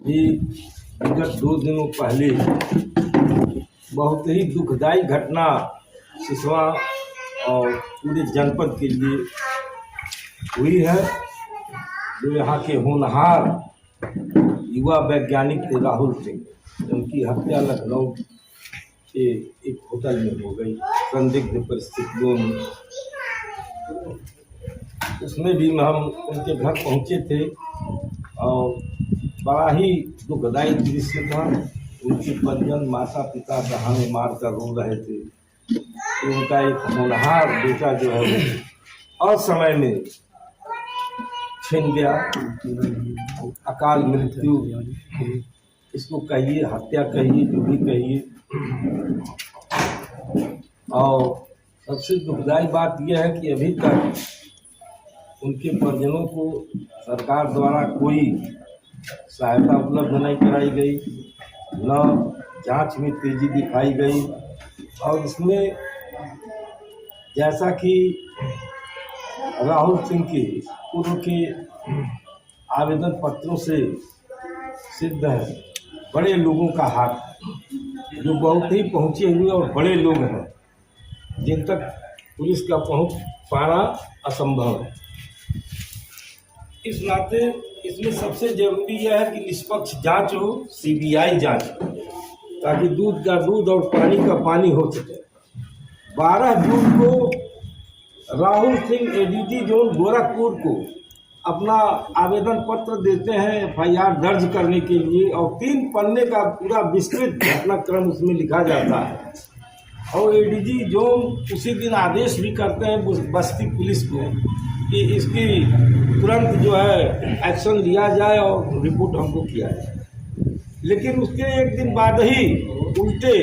कि विगत 2 दिनों पहले बहुत ही दुखदायी घटना सिसवा और पूरे जनपद के लिए हुई है। जो यहाँ के होनहार युवा वैज्ञानिक थे राहुल सिंह, उनकी हत्या लखनऊ के एक होटल में हो गई संदिग्ध परिस्थितियों में। उसमें भी हम उनके घर पहुँचे थे और बड़ा ही दुखदायी दृश्य था। उनके परिजन माता पिता जहां मार कर रो रहे थे कि उनका एक होनहार बेटा जो है असमय में छिन गया। अकाल मृत्यु, इसको कहिए हत्या कहिए जो भी कहिए। और सबसे दुखदायी बात यह है कि अभी तक उनके परिजनों को सरकार द्वारा कोई सहायता उपलब्ध नहीं कराई गई, न जांच में तेजी दिखाई गई। और इसमें जैसा कि राहुल सिंह के पूर्व के आवेदन पत्रों से सिद्ध है, बड़े लोगों का हाथ, जो बहुत ही पहुँचे हुए और बड़े लोग हैं जिन तक पुलिस का पहुँच पाना असंभव है। इस नाते इसमें सबसे जरूरी यह है कि निष्पक्ष जांच हो, सीबीआई जांच हो, ताकि दूध का दूध और पानी का पानी हो सके। 12 जून को राहुल सिंह एडीजी जोन गोरखपुर को अपना आवेदन पत्र देते हैं एफआईआर दर्ज करने के लिए, और 3 पन्ने का पूरा विस्तृत घटनाक्रम उसमें लिखा जाता है। और एडीजी जोन उसी दिन आदेश भी करते हैं बस्ती पुलिस को कि इसकी तुरंत जो है एक्शन लिया जाए और रिपोर्ट हमको किया जाए। लेकिन उसके एक दिन बाद ही उल्टे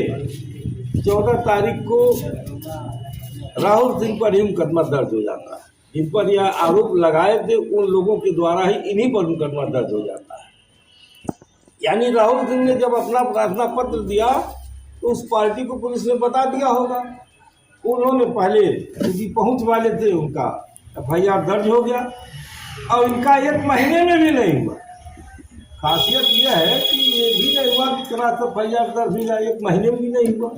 14 तारीख को राहुल सिंह पर ही मुकदमा दर्ज हो जाता है। जिन पर यह आरोप लगाए थे उन लोगों के द्वारा ही इन्हीं पर मुकदमा दर्ज हो जाता है। यानी राहुल सिंह ने जब अपना प्रार्थना पत्र दिया तो उस पार्टी को पुलिस ने बता दिया होगा। उन्होंने पहले क्योंकि पहुंच वाले थे, उनका एफआईआर दर्ज हो गया और इनका 1 महीने में भी नहीं हुआ। खासियत यह है कि ये भी नहीं हुआ कि चला तो एफआईआर दर्ज हुआ, 1 महीने में भी नहीं हुआ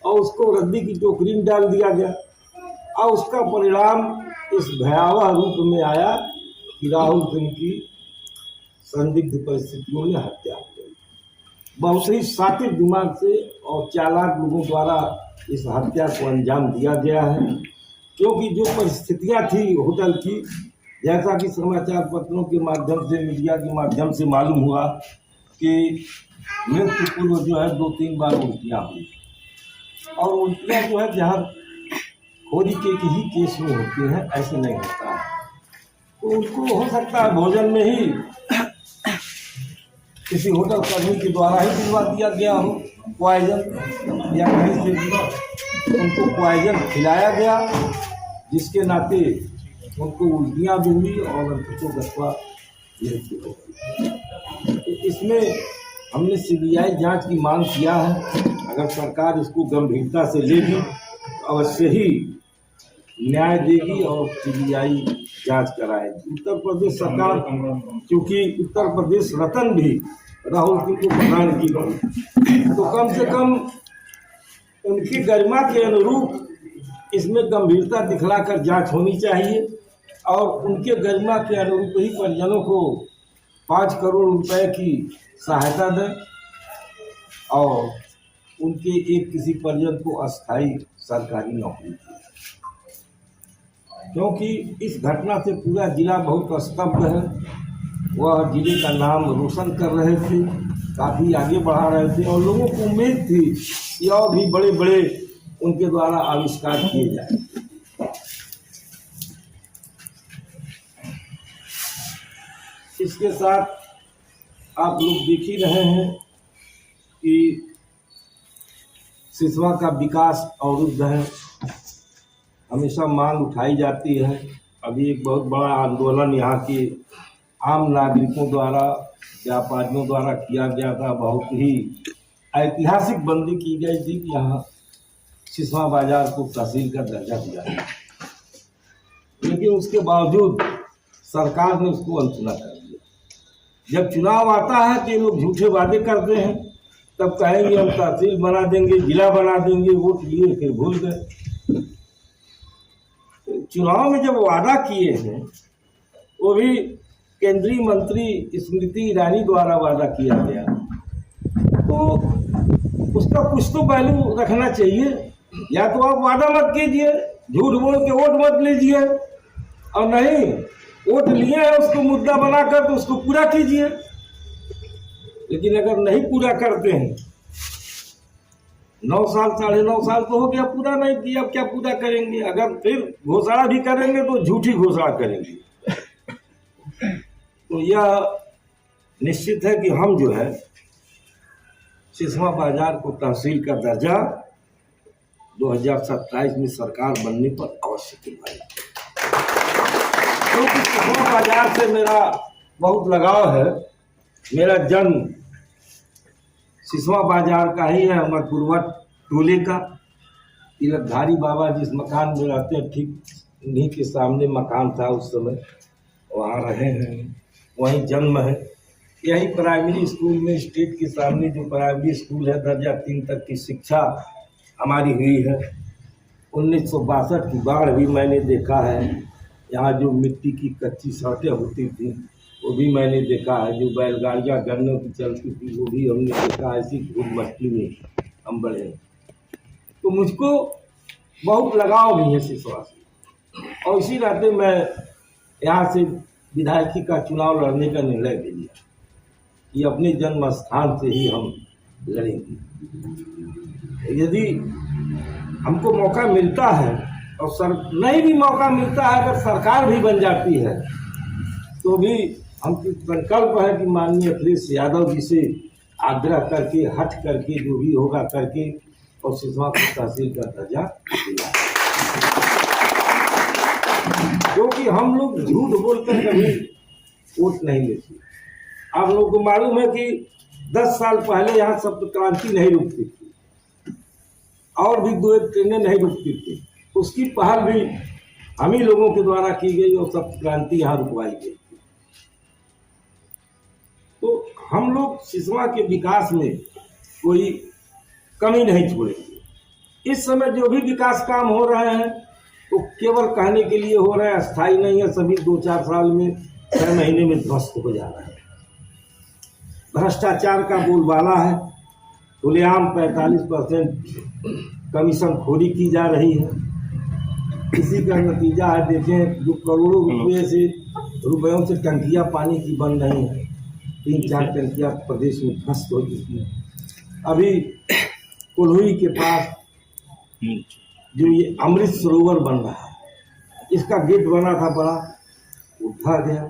और उसको रद्दी की टोकरी में डाल दिया गया। और उसका परिणाम इस भयावह रूप में आया कि राहुल सिंह की संदिग्ध परिस्थितियों में हत्या हो गई। बहुत ही सातिर दिमाग से और चालाक लोगों द्वारा इस हत्या को अंजाम दिया गया है। क्योंकि जो परिस्थितियां थी होटल की, जैसा कि समाचार पत्रों के माध्यम से, मीडिया के माध्यम से मालूम हुआ कि मृत्यु पूर्व जो है 2-3 बार उल्टियाँ हुई। और उल्टियाँ जो है जहाँ खोरी के ही केस में होती हैं, ऐसे नहीं होता है। तो उनको हो सकता है भोजन में ही किसी होटल कर्मी के द्वारा ही दिलवा दिया गया हो पॉइजन, या कहीं से भी उनको पॉइजन खिलाया गया, जिसके नाते उनको उल्टियाँ भी हुई और अंततोगत्वा मृत्यु हो गई। इसमें हमने सीबीआई जांच की मांग किया है। अगर सरकार इसको गंभीरता से लेगी तो अवश्य ही न्याय देगी और सीबीआई जांच कराएगी। उत्तर प्रदेश सरकार, क्योंकि उत्तर प्रदेश रत्न भी राहुल सिंह को प्रदान की गई, तो कम से कम उनकी गरिमा के अनुरूप इसमें गंभीरता दिखलाकर जांच होनी चाहिए और उनके गरिमा के अनुरूप ही परिजनों को 5 करोड़ रुपए की सहायता दें और उनके एक किसी परिजन को अस्थायी सरकारी नौकरी दी। क्योंकि इस घटना से पूरा जिला बहुत स्तब्ध है। वह जिले का नाम रोशन कर रहे थे, काफ़ी आगे बढ़ा रहे थे और लोगों को उम्मीद थी कि और भी बड़े बड़े उनके द्वारा आविष्कार किए जाए। इसके साथ आप लोग देख ही रहे हैं कि सिसवा का विकास अवरुद्ध है। हमेशा मांग उठाई जाती है। अभी एक बहुत बड़ा आंदोलन यहाँ के आम नागरिकों द्वारा, व्यापारियों द्वारा किया गया था। बहुत ही ऐतिहासिक बंदी की गई थी कि यहाँ सिसवा बाजार को तहसील का दर्जा दिया गया, लेकिन उसके बावजूद सरकार ने उसको अनसुना कर दिया। जब चुनाव आता है तो ये लोग झूठे वादे करते हैं, तब कहेंगे हम तहसील बना देंगे, जिला बना देंगे, वोट लिए फिर भूल गए। चुनाव में जब वादा किए हैं, वो भी केंद्रीय मंत्री स्मृति ईरानी द्वारा वादा किया गया, तो उसका कुछ तो वैल्यू रखना चाहिए। या तो आप वादा मत कीजिए, झूठ बोल के वोट मत लीजिए, और नहीं वोट लिए हैं उसको मुद्दा बनाकर तो उसको पूरा कीजिए। लेकिन अगर नहीं पूरा करते हैं, 9 साल 9.5 साल तो हो गया, पूरा नहीं किया, अब क्या पूरा करेंगे? अगर फिर घोषणा भी करेंगे तो झूठी घोषणा करेंगे। तो यह निश्चित है कि हम जो है सिसवा बाजार को तहसील का दर्जा 2027 में सरकार बनने पर अवश्य दिलवाएंगे, क्योंकि सिसवा बाजार से मेरा बहुत लगाव है। मेरा जन्म सिसवा बाजार का ही है, अमरपुरवा टोले का। तिलकधारी बाबा जिस मकान में रहते हैं, ठीक उन्हीं के सामने मकान था उस समय, वहाँ रहे हैं, वहीं जन्म है। यही प्राइमरी स्कूल में, स्टेट के सामने जो प्राइमरी स्कूल है, दर्जा 3 तक की शिक्षा हमारी हुई है। 1962 की बाढ़ भी मैंने देखा है। यहाँ जो मिट्टी की कच्ची सड़कें होती थी वो भी मैंने देखा है। जो बैलगाड़ियाँ गन्नों की चलती थी वो भी हमने देखा। ऐसी धूल मट्टी में हम बड़े हैं, तो मुझको बहुत लगाव भी है सिसवा से। और इसी नाते मैं यहाँ से विधायकी का चुनाव लड़ने का निर्णय ले लिया कि अपने जन्म स्थान से ही हम लड़ेंगे। यदि हमको मौका मिलता है और नहीं भी मौका मिलता है, अगर सरकार भी बन जाती है तो भी हम संकल्प है कि माननीय अखिलेश यादव जी से आग्रह करके, हट करके, जो भी होगा करके, और सिसवा को तहसील का दर्जा दिला। क्योंकि हम लोग झूठ बोलकर कभी वोट नहीं लेते। आप लोगों को मालूम है कि 10 साल पहले यहाँ सप्त क्रांति नहीं रुकती थी, और भी 2-1 ट्रेनें नहीं रुकती थी। उसकी पहल भी हम ही लोगों के द्वारा की गई और सप्त क्रांति यहाँ रुकवाई गई। तो हम लोग सिसवा के विकास में कोई कमी नहीं छोड़ेंगे। इस समय जो भी विकास काम हो रहे हैं वो केवल कहने के लिए हो रहे हैं, अस्थायी नहीं है। सभी 2-4 साल में, 6 महीने में ध्वस्त हो जा रहा है। भ्रष्टाचार का बोलबाला है, खुलेआम 45% कमीशन खोरी की जा रही है। इसी का नतीजा है, देखें, जो करोड़ों रुपयों से टंकियां पानी की बन रही हैं, 3-4 टंकियां प्रदेश में ध्वस्त हो चुकी हैं। अभी कोल्हुई के पास जो ये अमृत सरोवर बन रहा है, इसका गेट बना था बड़ा, उठा गया,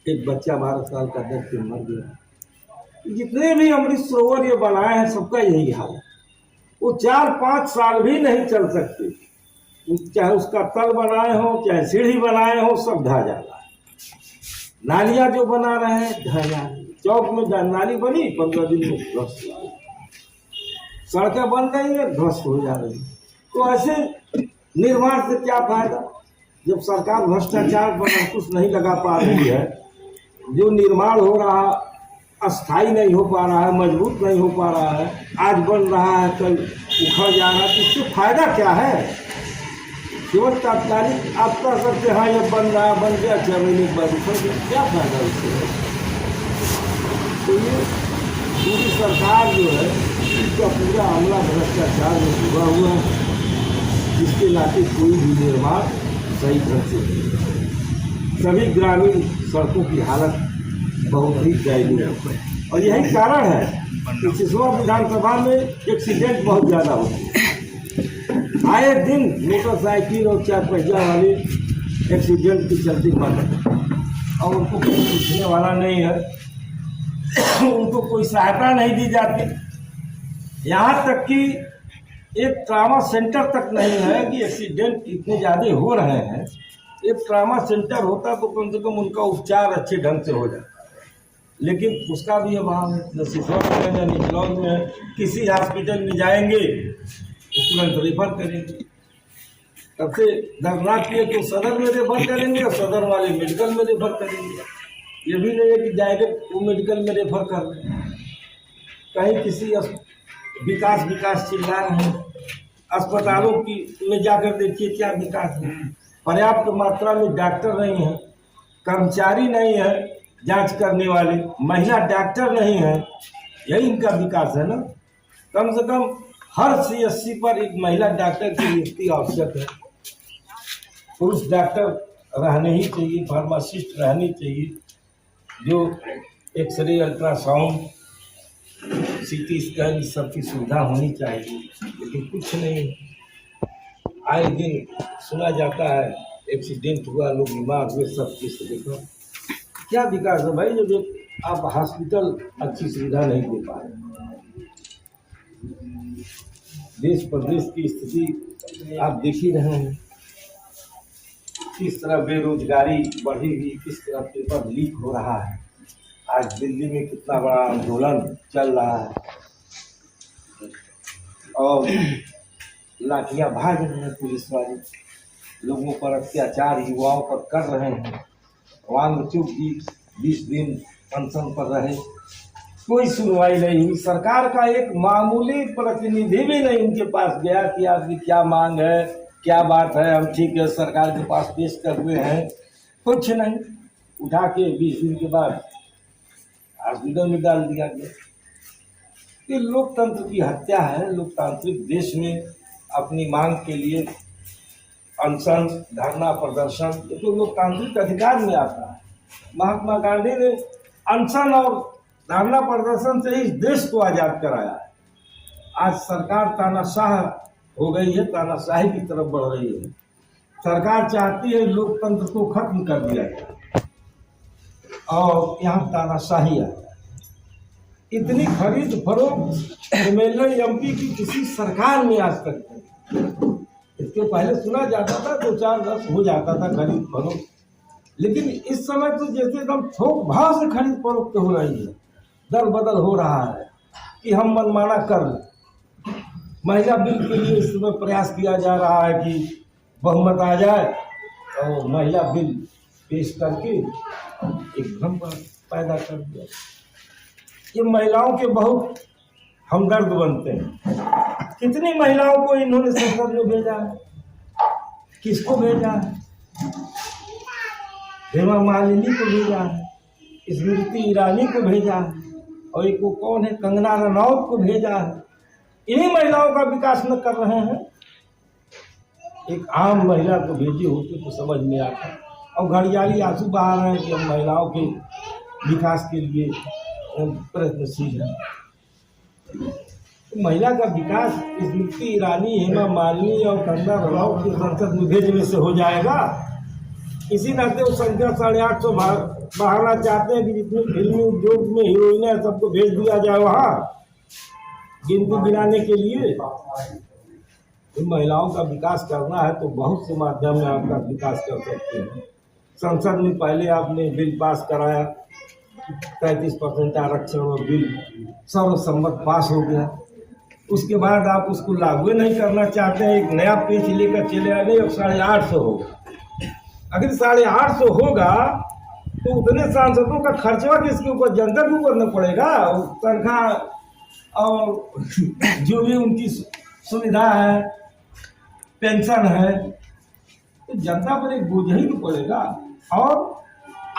एक बच्चा 12 साल का दर्द से मर गया। जितने भी अमृत सरोवर ये बनाए हैं सबका यही हाल है। वो 4-5 साल भी नहीं चल सकते, चाहे उसका तल बनाए हो, चाहे सीढ़ी बनाए हो, सब ढह जा रहा है। नालियां जो बना रहे हैं ढह जा रही। चौक में नाली बनी, 15 दिन में ध्वस्त हो रही। सड़कें बन रही है, ध्वस्त हो जा रही। तो ऐसे निर्माण से क्या फायदा, जब सरकार भ्रष्टाचार पर अंकुश नहीं लगा पा रही है। जो निर्माण हो रहा अस्थायी नहीं हो पा रहा है, मजबूत नहीं हो पा रहा है, आज बन रहा है कल उखड़ जा रहा है, तो इससे फायदा क्या है? केवल तात्कालिक आप कह सकते हाँ ये बन रहा है, बन गया, 6 महीने के बाद उखड़ गया, क्या फायदा उससे? तो ये पूरी सरकार जो है इसका पूरा हमला भ्रष्टाचार में डूबा हुआ है, जिसके नाते कोई भी निर्माण सही ढंग से नहीं। सभी ग्रामीण सड़कों की हालत बहुत ही दयनीय है, और यही कारण है कि सिसवा विधानसभा में एक्सीडेंट बहुत ज़्यादा होते हैं। आए दिन मोटरसाइकिल और 4 पहिया वाले एक्सीडेंट के चलते मर रहे, और उनको कोई पूछने वाला नहीं है, उनको कोई सहायता नहीं दी जाती। यहाँ तक कि एक ट्रामा सेंटर तक नहीं है कि एक्सीडेंट इतने ज़्यादा हो रहे हैं। एक ट्रामा सेंटर होता तो कम से कम उनका उपचार अच्छे ढंग से हो जाता, लेकिन उसका भी अभाव है। न सिसवा में न निचलौल में है। किसी हॉस्पिटल में जाएंगे तुरंत रेफर करेंगे, सबसे दर्दनाक ये तो सदर में रेफर करेंगे और सदर वाले मेडिकल में रेफर करेंगे। ये भी नहीं है कि डायरेक्ट वो मेडिकल में रेफर कर दें। कहीं किसी विकास चिल्ला रहे हैं, अस्पतालों की में जाकर देखिए क्या विकास है। पर्याप्त मात्रा में डॉक्टर नहीं है, कर्मचारी नहीं है, जांच करने वाले महिला डॉक्टर नहीं है, यही इनका विकास है ना। कम से कम हर CSC पर एक महिला डॉक्टर की नियुक्ति आवश्यक है। पुरुष डॉक्टर रहने ही चाहिए, फार्मासिस्ट रहनी चाहिए, जो एक्सरे, अल्ट्रासाउंड, CT स्कैन इस सब की सुविधा होनी चाहिए, लेकिन कुछ नहीं। आए दिन सुना जाता है एक्सीडेंट हुआ, लोग बीमार हुए, सब चीज देखो क्या विकास है भाई, जब आप हॉस्पिटल अच्छी सुविधा नहीं दे पा रहे। देश प्रदेश की स्थिति आप देख ही रहे हैं, किस तरह बेरोजगारी बढ़ी हुई, किस तरह पेपर लीक हो रहा है। आज दिल्ली में कितना बड़ा आंदोलन चल रहा है और लाठियां भाग रही हैं पुलिस वाले, लोगों पर अत्याचार युवाओं पर कर रहे हैं। वांगचुक 20 दिन अनशन पर रहे, कोई सुनवाई नहीं हुई। सरकार का एक मामूली प्रतिनिधि भी नहीं उनके पास गया कि आपकी क्या मांग है, क्या बात है, हम ठीक है सरकार के पास पेश कर हुए हैं, कुछ नहीं। उठा के 20 दिन के बाद हॉस्पिटल में डाल दिया गया। ये लोकतंत्र की हत्या है। लोकतांत्रिक देश में अपनी मांग के लिए अनशन, धरना, प्रदर्शन, ये तो लोकतांत्रिक अधिकार में आता है। महात्मा गांधी ने अनशन और धरना प्रदर्शन से इस देश को आजाद कराया है। आज सरकार तानाशाह हो गई है, तानाशाही की तरफ बढ़ रही है। सरकार चाहती है लोकतंत्र को खत्म कर दिया जाए और यहाँ तानाशाही आ जाए। इतनी खरीद फरोख्त MLA MP की किसी सरकार में आज तक नहीं। इसके पहले सुना जाता था 2-4-10 हो जाता था खरीद फरोख्त, लेकिन इस समय तो जैसे एकदम थोक भाव से खरीद फरोख्त हो रही है, दल बदल हो रहा है कि हम मनमाना कर लें। महिला बिल के लिए इस समय प्रयास किया जा रहा है कि बहुमत आ जाए और महिला बिल पेश करके एक भ्रम पैदा कर दिया। ये महिलाओं के बहुत हमदर्द बनते हैं। कितनी महिलाओं को इन्होंने संसद में भेजा है, किसको भेजा है? हेमा मालिनी को भेजा है, स्मृति ईरानी को भेजा है, और एक वो कौन है, कंगना रनौत को भेजा है। इन्हीं महिलाओं का विकास न कर रहे हैं। एक आम महिला को भेजे होते तो समझ में आता। और घड़ियाली आंसू बहा रहे हैं कि हम महिलाओं के विकास के लिए प्रयत्नशील हैं। तो महिला का विकास स्मृति ईरानी, हेमा मालिनी और कंगना रनौत के संसद में भेजने से हो जाएगा? इसी नाते वो संख्या 850 बढ़ाना चाहते हैं कि जितनी फिल्मी उद्योग में हीरोइन है सबको भेज दिया जाए वहाँ गिनती गिनाने के लिए। तो महिलाओं का विकास करना है तो बहुत से माध्यम में आपका विकास कर सकते हैं। संसद में पहले आपने बिल पास कराया, 33% आरक्षण और बिल सर्वसम्मत पास हो गया। उसके बाद आप उसको लागू नहीं करना चाहते हैं, एक नया पेज लेकर चले आए, अब 850 होगा। अगर 850 होगा तो उतने सांसदों का खर्चा किसके ऊपर? जनता के ऊपर न पड़ेगा। तनख्वाह और जो भी उनकी सुविधा है, पेंशन है, तो जनता पर एक बोझ ही तो पड़ेगा। और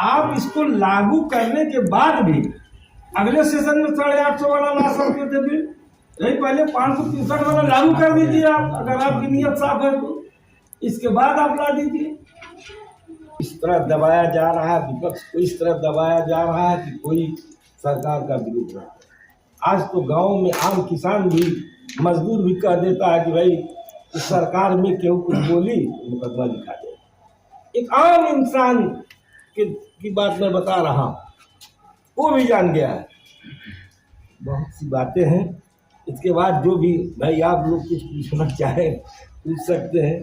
आप इसको लागू करने के बाद भी अगले सेशन में 850 वाला ला सकते थे बिल, नहीं पहले 563 वाला लागू कर दीजिए आप, अगर आपकी नीयत साफ है तो। इसके बाद आप ला दीजिए। इस तरह दबाया जा रहा है, विपक्ष को इस तरह दबाया जा रहा है कि कोई सरकार का विरोध नहीं। आज तो गांव में आम किसान भी, मजदूर भी कह देता है कि भाई इस सरकार में केहू कुछ बोली मुकदमा लिखा दे। एक आम इंसान की बात मैं बता रहा हूँ, वो भी जान गया है। बहुत सी बातें हैं। इसके बाद जो भी भाई आप लोग कुछ पूछना चाहें पूछ सकते हैं।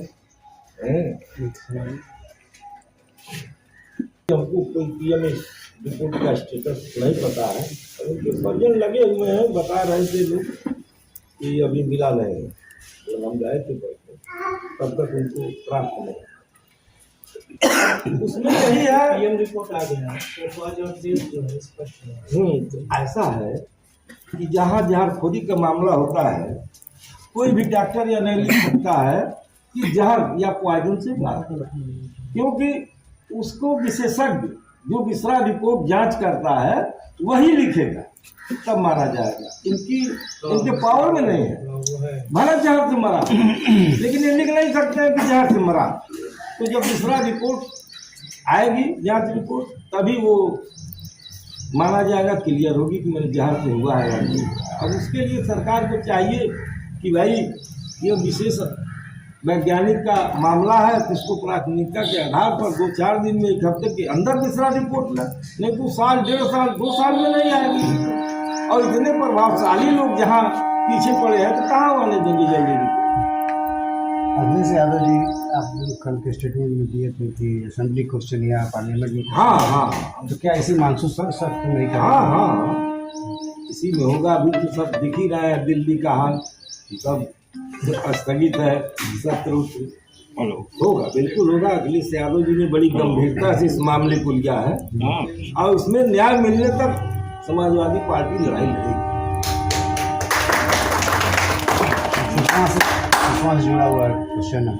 हमको कोई PM रिपोर्ट का स्टेटस नहीं पता है, उनके सर्जन लगे हुए हैं, बता रहे थे लोग कि अभी मिला नहीं है। जब हम गए थे तब तक उनको प्राप्त नहीं। उसमें यही है, पीएम रिपोर्ट आ गया तो आज और देश जो है स्पष्ट है। तो ऐसा है कि जहाँ जहरखोरी का मामला होता है, कोई भी डॉक्टर या नहीं लिख सकता है कि जहर या पॉइजन से मारा, क्योंकि उसको विशेषज्ञ जो दूसरा रिपोर्ट जांच करता है वही लिखेगा, तब मारा जाएगा। इनके पावर में नहीं है। भला जहर से मरा, लेकिन ये लिख नहीं सकते हैं कि जहर से मरा। तो जब दूसरा रिपोर्ट आएगी, जांच रिपोर्ट, तभी वो माना जाएगा, क्लियर होगी कि मेरे जहर से हुआ है या नहीं। अब उसके लिए सरकार को चाहिए कि भाई ये विशेष वैज्ञानिक का मामला है, तो इसको प्राथमिकता के आधार पर 2-4 दिन में, 1 हफ्ते के अंदर दूसरा रिपोर्ट लें, नहीं तो साल, 1.5 साल, 2 साल में नहीं आएगी। और इतने प्रभावशाली लोग जहाँ पीछे पड़े हैं तो कहाँ आने देंगे जल्दी रिपोर्ट। अखिलेश यादव जी, आप कल के स्टेटमेंट में दिए थे कि असेंबली क्वेश्चन या पार्लियामेंट में, हाँ, तो क्या इसी मानसून सर तो नहीं कर? हाँ, इसी में होगा। अभी तो सब दिख ही रहा है, दिल्ली का हाल सब स्थगित है, सत्र होगा, बिल्कुल होगा। अखिलेश यादव जी ने बड़ी गंभीरता से इस मामले को लिया है, और उसमें न्याय मिलने तक समाजवादी पार्टी लड़ाई लड़ेगी। से जुड़ा हुआ क्वेश्चन है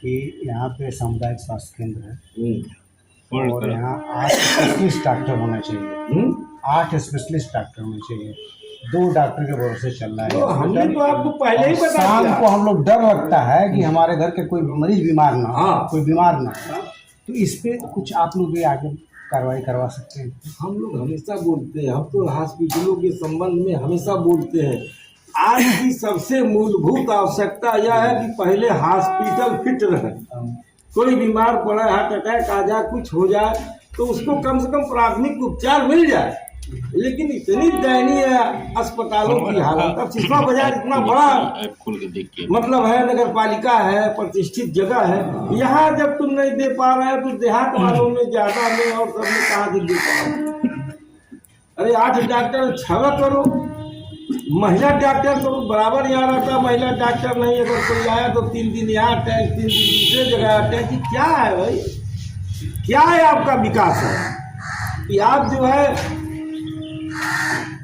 कि यहाँ पे सामुदायिक स्वास्थ्य केंद्र है और यहाँ 8 स्पेशलिस्ट डॉक्टर होना चाहिए, 8 स्पेशलिस्ट डॉक्टर होने चाहिए, 2 डॉक्टर के भरोसे चल रहा है। तो हमने तो आपको पहले ही बता शाम दिया। को हम लोग डर लगता है कि हमारे घर के कोई मरीज बीमार ना, हाँ। कोई बीमार ना, तो इस पे कुछ आप लोग भी आगे कार्रवाई करवा सकते हैं। हम लोग हमेशा बोलते हैं, हम तो हॉस्पिटलों के संबंध में हमेशा बोलते हैं, आज की सबसे मूलभूत आवश्यकता यह है कि पहले हॉस्पिटल फिट रहे। कोई बीमार पड़ा, हार्ट अटैक आ जाए, कुछ हो जाए, तो उसको कम से कम प्राथमिक उपचार मिल जाए। लेकिन इतनी दयनीय अस्पतालों की हालत, अब सिसवा बाजार इतना बड़ा मतलब है, नगर पालिका है, प्रतिष्ठित जगह है, यहाँ जब तुम नहीं दे पा रहे तो देहात वालों में ज्यादा में और सब में कहाँ से दे पा रहे। अरे 8 डॉक्टर 6 करो, महिला डॉक्टर तो बराबर यहाँ रहता, महिला डॉक्टर नहीं, अगर कोई आया तो 3 दिन यहाँ अटैक, 3 दिन दूसरे जगह अटैक। कि क्या है भाई, क्या है आपका विकास है कि आप जो है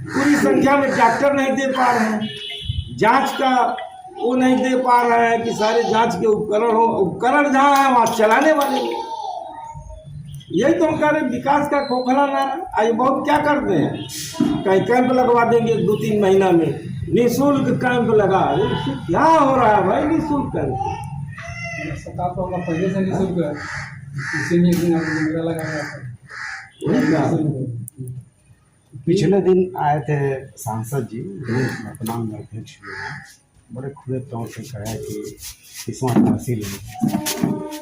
पूरी संख्या में डॉक्टर नहीं दे पा रहे हैं, जांच का वो नहीं दे पा रहे हैं कि सारे जांच के उपकरण हो, उपकरण जहाँ है वहाँ चलाने वाले हो। यही तो हम कह रहे, विकास का खोखला नारा। आज बहुत क्या करते हैं, कहीं कैंप लगवा देंगे 2-3 महीना में, निःशुल्क कैंप लगा। क्या हो रहा है भाई निःशुल्क कैंप? सरकार तो होगा पहले से निःशुल्क है, इसी में एक दिन मेरा लगाया था। पिछले दिन आए थे सांसद जी, वर्तमान में अध्यक्ष भी हैं, बड़े खुले तौर से कहा कि 30वां तहसील है,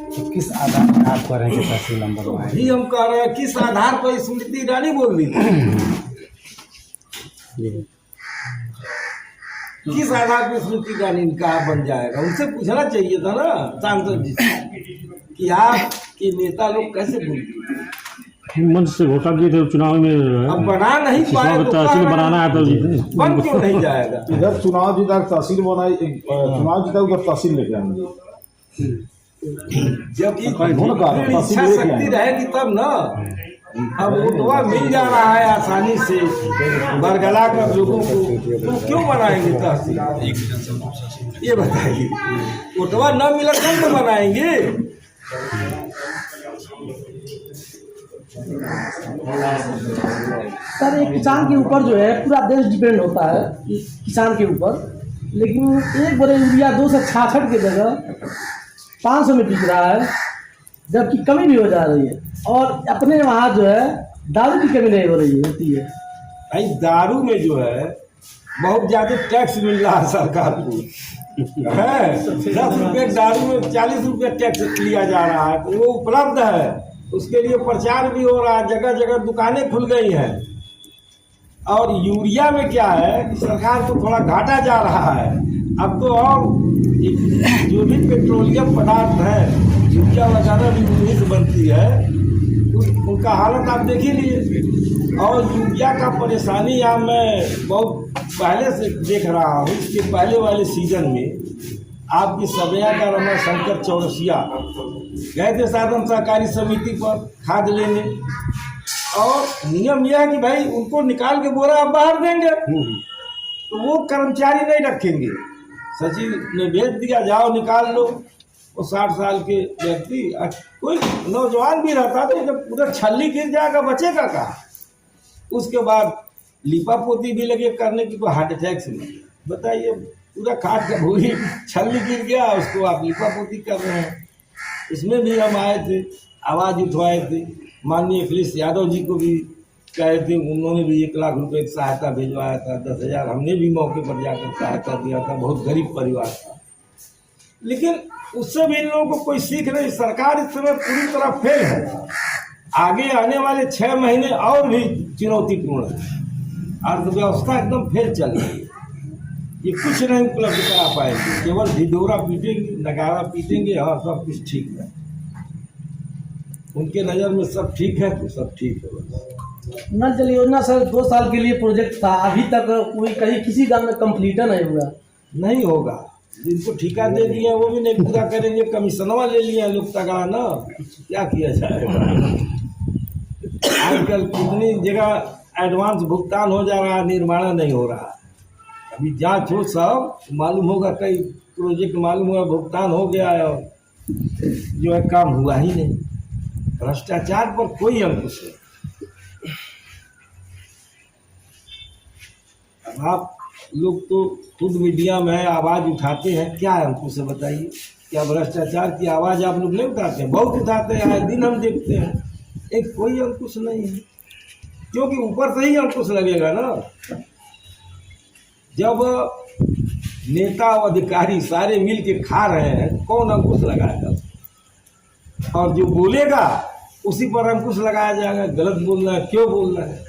तो किस आधार पर है कि तहसील नंबर तो ही हम कह रहे हैं, किस आधार पर स्मृति ईरानी बोल रही थी? किस आधार पर स्मृति ईरानी इनका बन जाएगा? उनसे पूछना चाहिए था ना सांसद जी कि आप के नेता लोग कैसे बोलते हैं। मंच से घोषणा किए थे चुनाव में, अब बना नहीं पाए तो तहसील बनाना है तो बन क्यों नहीं जाएगा? इधर चुनाव जीता तहसील बनाई, चुनाव जीता उधर तहसील लेके आएंगे। जब इच्छा शक्ति रहेगी तब ना। अब वोटवा मिल जा रहा है आसानी से बरगला कर लोगों को, तो क्यों बनाएंगे तहसील? ये बताइए, वोटवा न मिला तब तो बनाएंगे। सर, एक किसान के ऊपर जो है पूरा देश डिपेंड होता है किसान के ऊपर, लेकिन एक बोरे यूरिया 266 की जगह 500 में बिक रहा है, जबकि कमी भी हो जा रही है। और अपने वहाँ जो है दारू की कमी नहीं हो रही होती है। भाई दारू में जो है बहुत ज़्यादा टैक्स मिल रहा है सरकार को, है 10 रुपये दारू में 40 रुपये टैक्स लिया जा रहा है, तो वो उपलब्ध है, उसके लिए प्रचार भी हो रहा है, जगह जगह दुकानें खुल गई हैं। और यूरिया में क्या है कि सरकार को थोड़ा घाटा जा रहा है। अब तो और जो भी पेट्रोलियम पदार्थ है, यूरिया वगैरह भी उन्हीं से बनती है, उनका हालत आप देख ही लिए। और यूरिया का परेशानी यहाँ मैं बहुत पहले से देख रहा हूँ, इसके पहले वाले सीजन में आपकी सभ्या का रमा शंकर चौरसिया गए थे साधन सहकारी समिति पर खाद लेने, और नियम यह है कि भाई उनको निकाल के बोरा आप बाहर देंगे, तो वो कर्मचारी नहीं रखेंगे। सचिव ने भेज दिया, जाओ निकाल लो। वो 60 साल के व्यक्ति, कोई नौजवान भी रहता तो जब उधर छल्ली गिर जाएगा बचेगा कहाँ। उसके बाद लिपा पोती भी लगे करने की, कोई हार्ट अटैक से नहीं। बताइए, पूरा खाद का भूरी छल्ली गिर गया, उसको आप लिपा पोती कर रहे हैं। इसमें भी हम आए थे, आवाज़ उठवाए थे, माननीय अखिलेश यादव जी को भी कहे थे, उन्होंने भी 1 लाख रुपए की सहायता भिजवाया था। 10,000 हमने भी मौके पर जाकर सहायता दिया था, बहुत गरीब परिवार था। लेकिन उससे भी इन लोगों को कोई सीख नहीं। सरकार इस समय पूरी तरह फेल है। आगे आने वाले 6 महीने और भी चुनौतीपूर्ण है। अर्थव्यवस्था एकदम फेल चल रही है। ये कुछ नहीं उपलब्ध करा पाएंगे, केवल ढिढोरा पीटेंगे, नगारा पीटेंगे, हाँ सब कुछ ठीक है। उनके नज़र में सब ठीक है तो सब ठीक है बस। नल जल योजना सर 2 साल के लिए प्रोजेक्ट था, अभी तक कोई कहीं किसी गांव में कंप्लीट नहीं हुआ। नहीं होगा, जिनको ठेका दे दिया वो भी नहीं पूरा करेंगे। कमीशनवा ले लिया लोग तगड़ा ना, क्या किया जाएगा। आजकल कितनी जगह एडवांस भुगतान हो जा रहा है, निर्माण नहीं हो रहा। अभी जांच हो सब मालूम होगा, कई प्रोजेक्ट मालूम हुआ भुगतान हो गया है और जो है काम हुआ ही नहीं। भ्रष्टाचार पर कोई अंकुश नहीं। अब आप लोग तो खुद मीडिया में आवाज़ उठाते हैं, क्या है अंकुश है बताइए। क्या भ्रष्टाचार की आवाज़ आप लोग नहीं उठाते हैं? बहुत उठाते हैं, आए दिन हम देखते हैं। एक कोई अंकुश नहीं है, क्योंकि ऊपर से ही अंकुश लगेगा ना। जब नेता और अधिकारी सारे मिल के खा रहे हैं, कौन अंकुश लगाएगा? और जो बोलेगा उसी पर अंकुश लगाया जाएगा। गलत बोल रहा है, क्यों बोल रहा है?